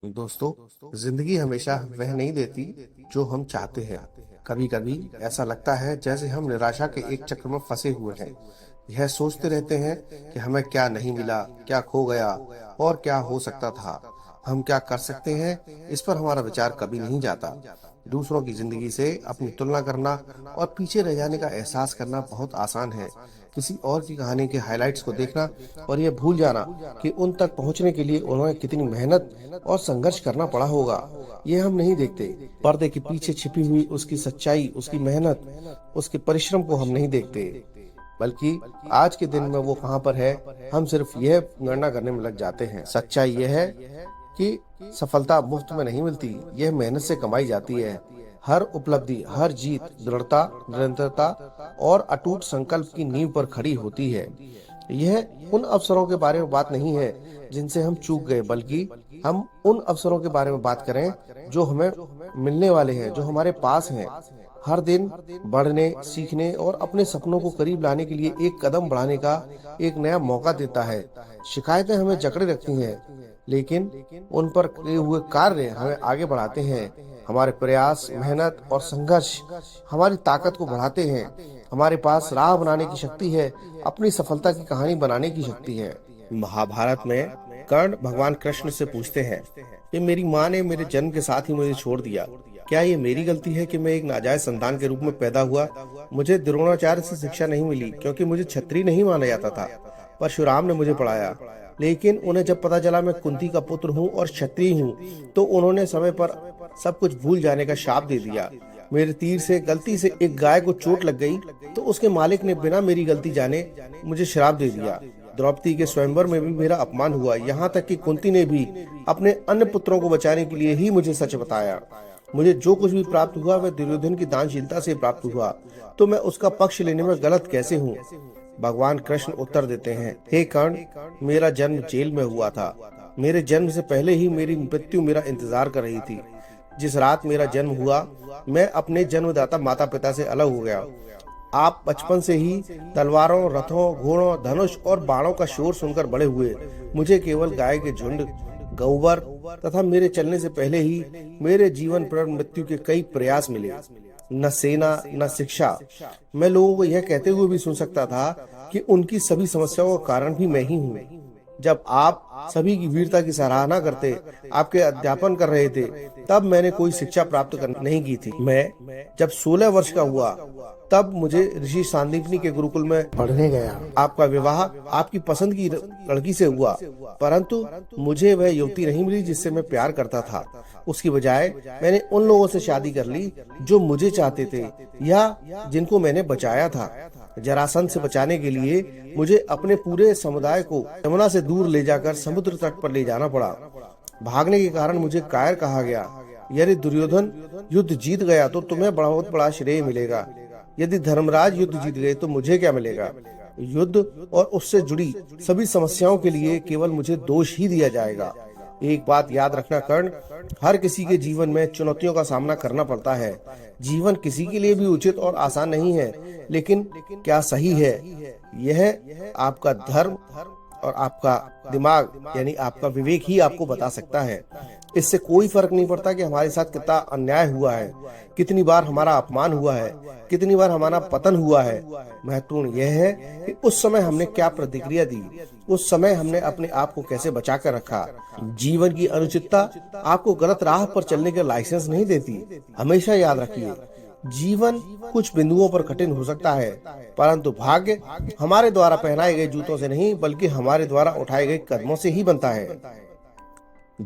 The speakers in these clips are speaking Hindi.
दोस्तों, जिंदगी हमेशा वह नहीं देती जो हम चाहते हैं। कभी कभी ऐसा लगता है जैसे हम निराशा के एक चक्र में फंसे हुए हैं। यह सोचते रहते हैं कि हमें क्या नहीं मिला, क्या खो गया और क्या हो सकता था। हम क्या कर सकते हैं, इस पर हमारा विचार कभी नहीं जाता। दूसरों की जिंदगी से अपनी तुलना करना और पीछे रह जाने का एहसास करना बहुत आसान है। किसी और की कहानी के हाइलाइट्स को देखना और यह भूल जाना कि उन तक पहुंचने के लिए उन्होंने कितनी मेहनत और संघर्ष करना पड़ा होगा, ये हम नहीं देखते। पर्दे के पीछे छिपी हुई उसकी सच्चाई, उसकी मेहनत, उसके परिश्रम को हम नहीं देखते, बल्कि आज के दिन में वो कहां पर है, हम सिर्फ यह गणना करने में लग जाते हैं। सच्चाई यह है कि सफलता मुफ्त में नहीं मिलती, यह मेहनत से कमाई जाती है। हर उपलब्धि, हर जीत दृढ़ता, निरंतरता और अटूट संकल्प की नींव पर खड़ी होती है। यह उन अवसरों के बारे में बात नहीं है जिनसे हम चूक गए, बल्कि हम उन अवसरों के बारे में बात करें जो हमें मिलने वाले हैं, जो हमारे पास हैं। हर दिन बढ़ने, सीखने और अपने सपनों को करीब लाने के लिए एक कदम बढ़ाने का एक नया मौका देता है। शिकायतें हमें जकड़े रखती हैं, लेकिन उन पर किए हुए कार्य हमें आगे बढ़ाते हैं। हमारे प्रयास, मेहनत और संघर्ष हमारी ताकत को बढ़ाते हैं। हमारे पास राह बनाने की शक्ति है, अपनी सफलता की कहानी बनाने की शक्ति है। महाभारत में कर्ण भगवान कृष्ण से पूछते हैं कि मेरी माँ ने मेरे जन्म के साथ ही मुझे छोड़ दिया, क्या ये मेरी गलती है कि मैं एक नाजायज संतान के रूप में पैदा हुआ? मुझे द्रोणाचार्य से शिक्षा नहीं मिली क्योंकि मुझे क्षत्रिय नहीं माना जाता था। परशुराम ने मुझे पढ़ाया, लेकिन उन्हें जब पता चला मैं कुंती का पुत्र हूँ और क्षत्रिय हूँ, तो उन्होंने समय पर सब कुछ भूल जाने का शाप दे दिया। मेरे तीर से गलती से एक गाय को चोट लग गई तो उसके मालिक ने बिना मेरी गलती जाने मुझे श्राप दे दिया। द्रौपदी के स्वयंवर में भी मेरा अपमान हुआ, यहाँ तक कि कुंती ने भी अपने अन्य पुत्रों को बचाने के लिए ही मुझे सच बताया। मुझे जो कुछ भी प्राप्त हुआ वह दुर्योधन की दानशीलता से प्राप्त हुआ, तो मैं उसका पक्ष लेने में गलत कैसे हूँ? भगवान कृष्ण उत्तर देते हैं, हे कर्ण, मेरा जन्म जेल में हुआ था। मेरे जन्म से पहले ही मेरी मृत्यु मेरा इंतजार कर रही थी। जिस रात मेरा जन्म हुआ, मैं अपने जन्मदाता माता पिता से अलग हो गया। आप बचपन से ही तलवारों, रथों, घोड़ों, धनुष और बाणों का शोर सुनकर बड़े हुए। मुझे केवल गाय के झुंड, गौबर तथा मेरे चलने से पहले ही मेरे जीवन पर मृत्यु के कई प्रयास मिले। न सेना, न शिक्षा। मैं लोगों को यह कहते हुए भी सुन सकता था कि उनकी सभी समस्याओं का कारण भी मैं ही हूँ। जब आप सभी की वीरता की सराहना करते, आपके अध्यापन कर रहे थे, तब मैंने कोई शिक्षा प्राप्त नहीं की थी। मैं जब 16 वर्ष का हुआ, तब मुझे ऋषि सांदीपनि के गुरुकुल में पढ़ने गया। आपका विवाह आपकी पसंद की लड़की से हुआ, परंतु मुझे वह युवती नहीं मिली जिससे मैं प्यार करता था। उसकी बजाय मैंने उन लोगों से शादी कर ली जो मुझे चाहते थे या जिनको मैंने बचाया था। जरासंध से बचाने के लिए मुझे अपने पूरे समुदाय को यमुना से दूर ले जाकर समुद्र तट पर ले जाना पड़ा। भागने के कारण मुझे कायर कहा गया। यदि दुर्योधन युद्ध जीत गया तो तुम्हें बहुत बड़ा श्रेय मिलेगा, यदि धर्मराज युद्ध जीत गए तो मुझे क्या मिलेगा? युद्ध और उससे जुड़ी सभी समस्याओं के लिए केवल मुझे दोष ही दिया जाएगा। एक बात याद रखना कर्ण, हर किसी के जीवन में चुनौतियों का सामना करना पड़ता है। जीवन किसी के लिए भी उचित और आसान नहीं है, लेकिन क्या सही है, यह आपका धर्म और आपका दिमाग यानी आपका विवेक ही आपको बता सकता है। इससे कोई फर्क नहीं पड़ता कि हमारे साथ कितना अन्याय हुआ है, कितनी बार हमारा अपमान हुआ है, कितनी बार हमारा पतन हुआ है। महत्वपूर्ण यह है कि उस समय हमने क्या प्रतिक्रिया दी, उस समय हमने अपने आप को कैसे बचा कर रखा। जीवन की अनुचितता आपको गलत राह पर चलने का लाइसेंस नहीं देती। हमेशा याद रखिए, जीवन कुछ बिंदुओं पर कठिन हो सकता है, परंतु भाग्य हमारे द्वारा पहनाए गए जूतों से नहीं, बल्कि हमारे द्वारा उठाए गए कदमों से ही बनता है।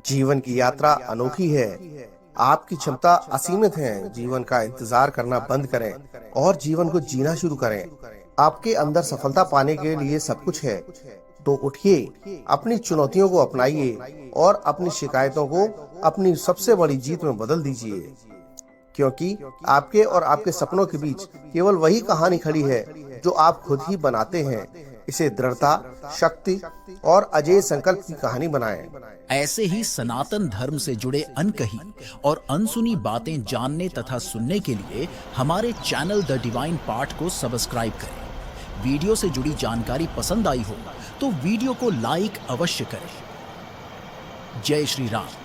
जीवन की यात्रा अनोखी है, आपकी क्षमता असीमित है। जीवन का इंतजार करना बंद करें और जीवन को जीना शुरू करें। आपके अंदर सफलता पाने के लिए सब कुछ है, तो उठिए, अपनी चुनौतियों को अपनाइए और अपनी शिकायतों को अपनी सबसे बड़ी जीत में बदल दीजिए, क्योंकि आपके और आपके सपनों के बीच केवल वही कहानी खड़ी है जो आप खुद ही बनाते हैं। इसे दृढ़ता, शक्ति और अजेय संकल्प की कहानी बनाएं। ऐसे ही सनातन धर्म से जुड़े अनकही और अनसुनी बातें जानने तथा सुनने के लिए हमारे चैनल द डिवाइन पार्ट को सब्सक्राइब करें। वीडियो से जुड़ी जानकारी पसंद आई हो तो वीडियो को लाइक अवश्य करें। जय श्री राम।